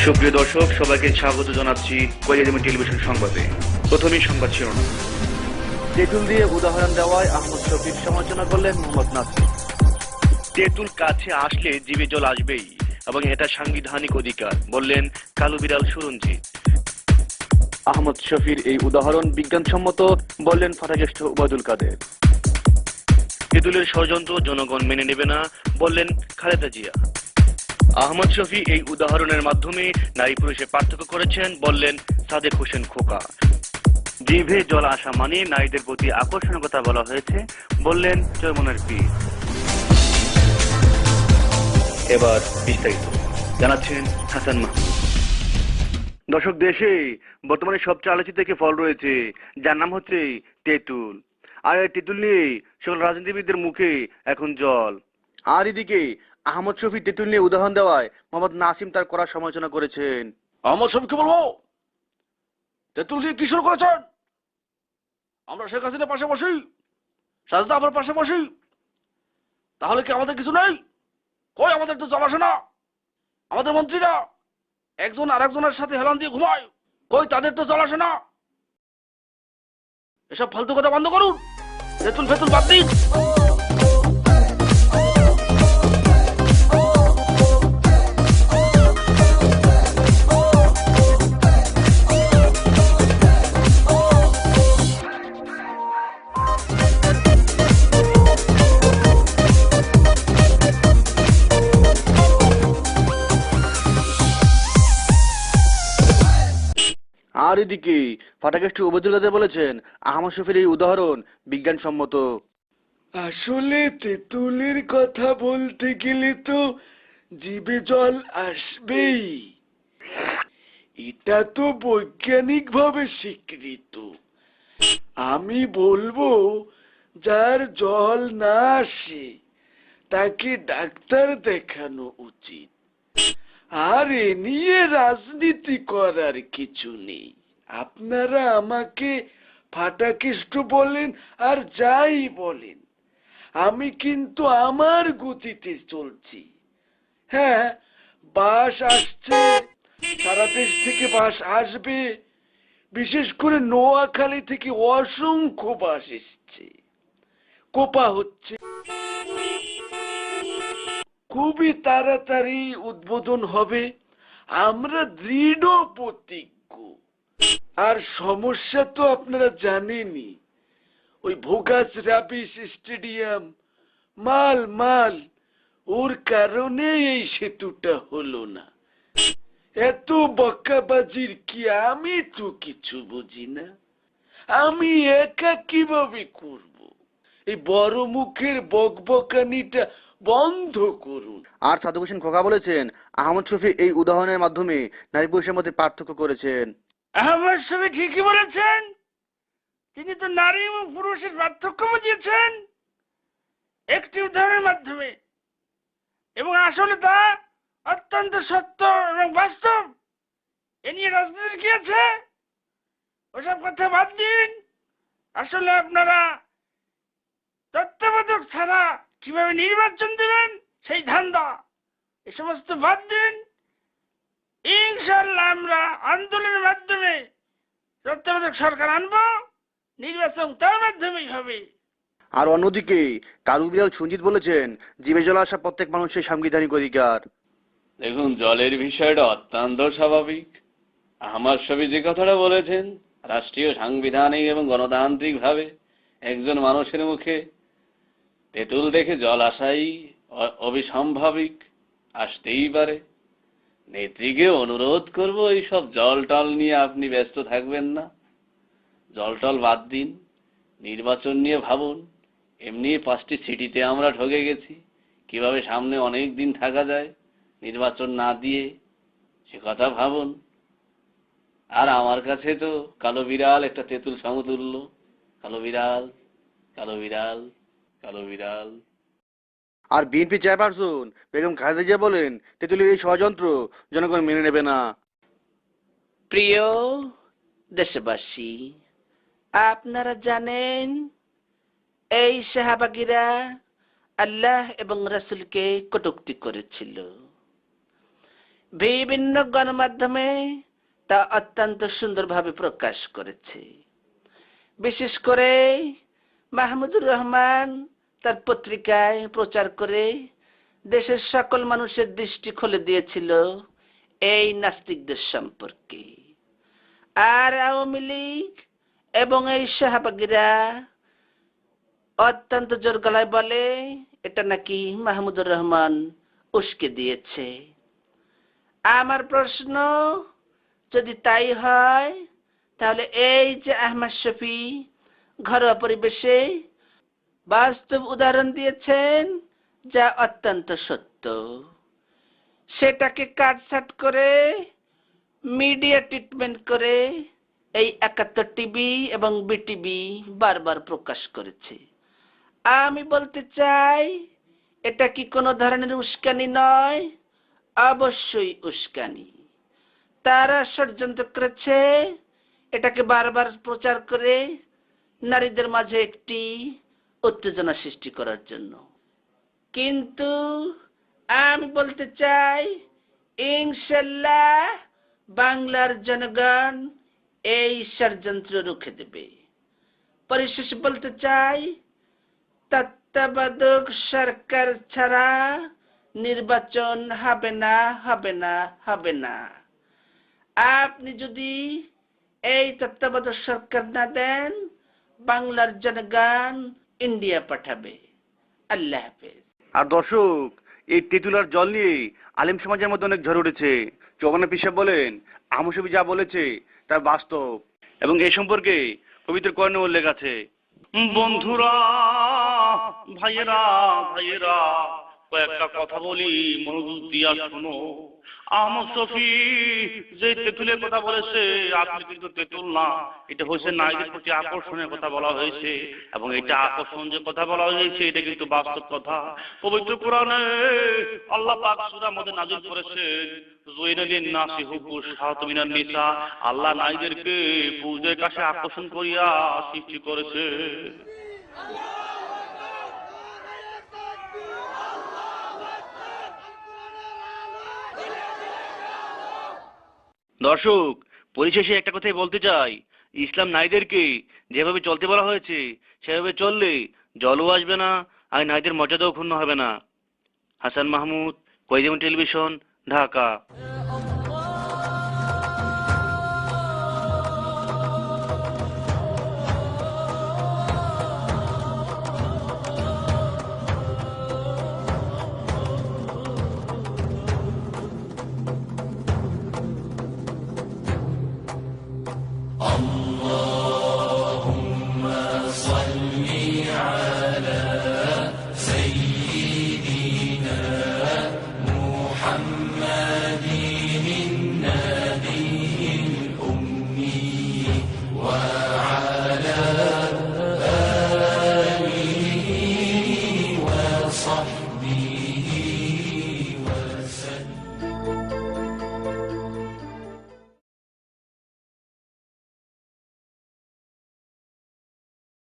সুপ্রিয় দর্শক, সবাইকে স্বাগত জানাচ্ছি কলিয়াজমি টেলিভিশন সংবাদে। প্রথমেই সংবাদ শিরোনাম। তেঁতুল দিয়ে উদাহরণ দেওয়ায় আহমদ শফির সমালোচনা করলেন মোহাম্মদ নাসিম। তেঁতুল কাছে আসলে জিভে জল আসবেই এবং এটা সাংবিধানিক অধিকার, বললেন কালো বিড়াল সুরঞ্জিত। আহমদ শফির এই উদাহরণ বিজ্ঞানসম্মত, বললেন ফাটাকেষ্ট ওবায়দুল কাদের। তেঁতুলের ষড়যন্ত্র জনগণ মেনে নেবে না, বললেন খালেদা জিয়া। আহমদ শফি এই উদাহরণের মাধ্যমে নারী পুরুষের পার্থক্য করেছেন, বললেন সাদেক হোসেন খোকা। জিভে জল আসা মানে নারীদের প্রতি আকর্ষণের কথা বলা হয়েছে, বললেন চরমনের পীর। এবার বিস্তারিত জানাচ্ছেন হাসান মাহমুদ। দর্শক, দেশে বর্তমানে সবচেয়ে আলোচিত একটি ফল রয়েছে, যার নাম হচ্ছে তেঁতুল। আর এই তেঁতুল নিয়ে সকল রাজনীতিবিদদের মুখে এখন জল। আর এদিকে আহমদ শফি তেঁতুল নিয়ে উদাহরণ দেওয়ায় মোহাম্মদ নাসিম তার কড়া সমালোচনা করেছেন। আহমদ শফিকে বলবো, তেঁতুল দিয়ে কি শুরু করেছেন? আমরা শেখ হাসিনার পাশে বসি, সাজদা আমার পাশে বসি, তাহলে কি আমাদের কিছু নেই? কই আমাদের তো জল আসে না? আমাদের মন্ত্রীরা একজন আর একজনের সাথে হেলান দিয়ে ঘুমায়, কই তাদের তো জল আসে না? এসব ফালতু কথা বন্ধ করুন, তেঁতুল ফেতুল বাদ দিন। আর এদিকে ফাটাকেষ্ট ওবায়দুল কাদের বলেছেন আহমদ শফির এই উদাহরণ বিজ্ঞানসম্মত। আসলে তেঁতুলের কথা বলতে গেলে তো জিভে জল আসবেই, এটা তো বৈজ্ঞানিকভাবে স্বীকৃত। আমি বলবো, যার জল না আসে তাকে ডাক্তার দেখানো উচিত। আর এ নিয়ে রাজনীতি করার কিছু নেই। আপনারা আমাকে ফাটাকেষ্ট বলেন আর যাই বলেন, আমি কিন্তু আমার গতিতে চলছি। হ্যাঁ, বাস আসছে, সারা দেশ থেকে বাস আসবে, বিশেষ করে নোয়াখালী থেকে অসংখ্য বাস এসছে। কোপা হচ্ছে, খুবই তাড়াতাড়ি উদ্বোধন হবে, আমরা দৃঢ় প্রতিজ্ঞ। আর সমস্যা তো আপনারা জানেনই, ওই ভোগাস রাবিশ স্টেডিয়াম, মাল মাল, ওর কারণে এই সেতুটা হলো না। এত বকাবাজির কি আমি তো কিছু বুঝি না? আমি একা কিভাবে করব? এই বড় মুখের বকবকানিটা বন্ধ করুন। আর সাদেক হোসেন খোকা বলেছেন আহমদ শফি এই উদাহরণের মাধ্যমে নারী পুরুষের মধ্যে পার্থক্য করেছেন। আহমদ শফি ঠিকই বলেছেন, তিনি তো নারী এবং পুরুষের পার্থক্য বুঝিয়েছেন একটি উদাহরণের মাধ্যমে, এবং আসলে তা অত্যন্ত সত্য এবং বাস্তব। এ নিয়ে রাজনীতির কি আছে? ওসব কথা বাদ দিন। আসলে আপনারা তত্ত্বাবধায়ক ছাড়া কিভাবে নির্বাচন দেবেন সেই ধান্দা, এ সমস্ত বাদ দিন। ইনশাআল্লাহ আমরা আন্দোলনের মাধ্যমে তত্ত্বাবধায়ক সরকার আনবো, নির্বাচন তার মাধ্যমেই হবে। আর অন্যদিকে কালো বিড়াল সুরঞ্জিত বলেছেন জিভে জল আসা প্রত্যেক মানুষের সাংবিধানিক অধিকার। দেখুন, জলের বিষয়টা অত্যন্ত স্বাভাবিক। আহমদ শফি যে কথাটা বলেছেন, রাষ্ট্রীয় সাংবিধানিক এবং গণতান্ত্রিক ভাবে একজন মানুষের মুখে তেঁতুল দেখে জল আসাই অবিসম্ভাবিক, আসতেই পারে। নেত্রীকে অনুরোধ করব, এইসব জল টল নিয়ে আপনি ব্যস্ত থাকবেন না, জল টল বাদ দিন, নির্বাচন নিয়ে ভাবুন। এমনি 5টি সিটিতে আমরা ঠকে গেছি, কিভাবে সামনে অনেক দিন থাকা যায় নির্বাচন না দিয়ে, সে কথা ভাবুন। আর আমার কাছে তো কালো বিড়াল একটা তেঁতুল সমতুল্য। কালো বিড়াল, কালো বিড়াল, কালো বিড়াল। আর বিএনপি চেয়ারপারসন বেগম খালেদা জিয়া বলেন তেঁতুলের এই ষড়যন্ত্র জনগণ মেনে নেবে না। প্রিয় দেশবাসী, আপনারা জানেন এই সাহাবাগীরা আল্লাহ এবং রাসূলকে কটূক্তি করেছিল। বিভিন্ন গণমাধ্যমে তা অত্যন্ত সুন্দরভাবে প্রকাশ করেছে। বিশেষ করে মাহমুদুর রহমান তার পত্রিকায় প্রচার করে দেশের সকল মানুষের দৃষ্টি খুলে দিয়েছিল এই নাস্তিকদের সম্পর্কে। আর আওয়ামী লীগ এবং এই শাহবাগীরা অত্যন্ত জোর গলায় বলে এটা নাকি মাহমুদুর রহমান উস্কে দিয়েছে। আমার প্রশ্ন, যদি তাই হয় তাহলে এই যে আহমদ শফী ঘরোয়া পরিবেশে বাস্তব উদাহরণ দিয়েছেন যা অত্যন্ত সত্য, সেটাকে কাটছাট করে মিডিয়া ট্রিটমেন্ট করে এই ৭১ টিভি এবং বিটিভি বারবার প্রকাশ করেছে। আমি বলতে চাই এটা কি কোনো ধরনের উস্কানি নয়? অবশ্যই উস্কানি। তারা ষড়যন্ত্র করেছে এটাকে বারবার প্রচার করে নারীদের মাঝে একটি উত্তেজনা সৃষ্টি করার জন্য। কিন্তু আমি বলতে চাই ইনশাল্লাহ বাংলার জনগণ এই ষড়যন্ত্র রুখে দেবে। পরিশেষে বলতে চাই, তত্ত্বাবধায়ক সরকার ছাড়া নির্বাচন হবে না, হবে না, হবে না। আপনি যদি এই তত্ত্বাবধায়ক সরকার না দেন, বাংলার জনগণ ইন্ডিয়া পাঠাবে। আল্লাহ হাফেজ। আর দর্শক, এই তেঁতুলার জল নিয়ে আলেম সমাজের মধ্যে অনেক ঝড় উঠেছে। চৌগানা পিসাব বলেন আহমদ শফী যা বলেছে তা বাস্তব, এবং এই সম্পর্কে পবিত্র কোরআনে উল্লেখ আছে। বন্ধুরা, ভাইয়েরা ভাইয়েরা, কয়েকটা কথা বলি, মনোযোগ দিয়া শোনো। আহমদ শফী যে তেঁতুলের কথা বলেছে, আসলে কিন্তু তেঁতুল না, এটা হচ্ছে নারীদের প্রতি আকর্ষণের কথা বলা হয়েছে, এবং এটা আকর্ষণ যে কথা বলা হয়েছে এটা কিন্তু বাস্তব কথা। পবিত্র কোরআনে আল্লাহ পাক সূরা মধ্যে নাযিল করেছেন, যুয়িনা লিন-নাসি হুব্বুশ শাহাওয়াতি মিনান নিসা, আল্লাহ নারীদেরকে পুরুষদের কাছে আকর্ষণ করিয়া সৃষ্টি করেছে। দর্শক, পরিশেষে একটা কথাই বলতে চাই, ইসলাম নারীদেরকে যেভাবে চলতে বলা হয়েছে সেভাবে চললে জলও আসবে না, আর নারীদের মর্যাদাও ক্ষুণ্ণ হবে না। হাসান মাহমুদ, কোয়েজ টেলিভিশন, ঢাকা।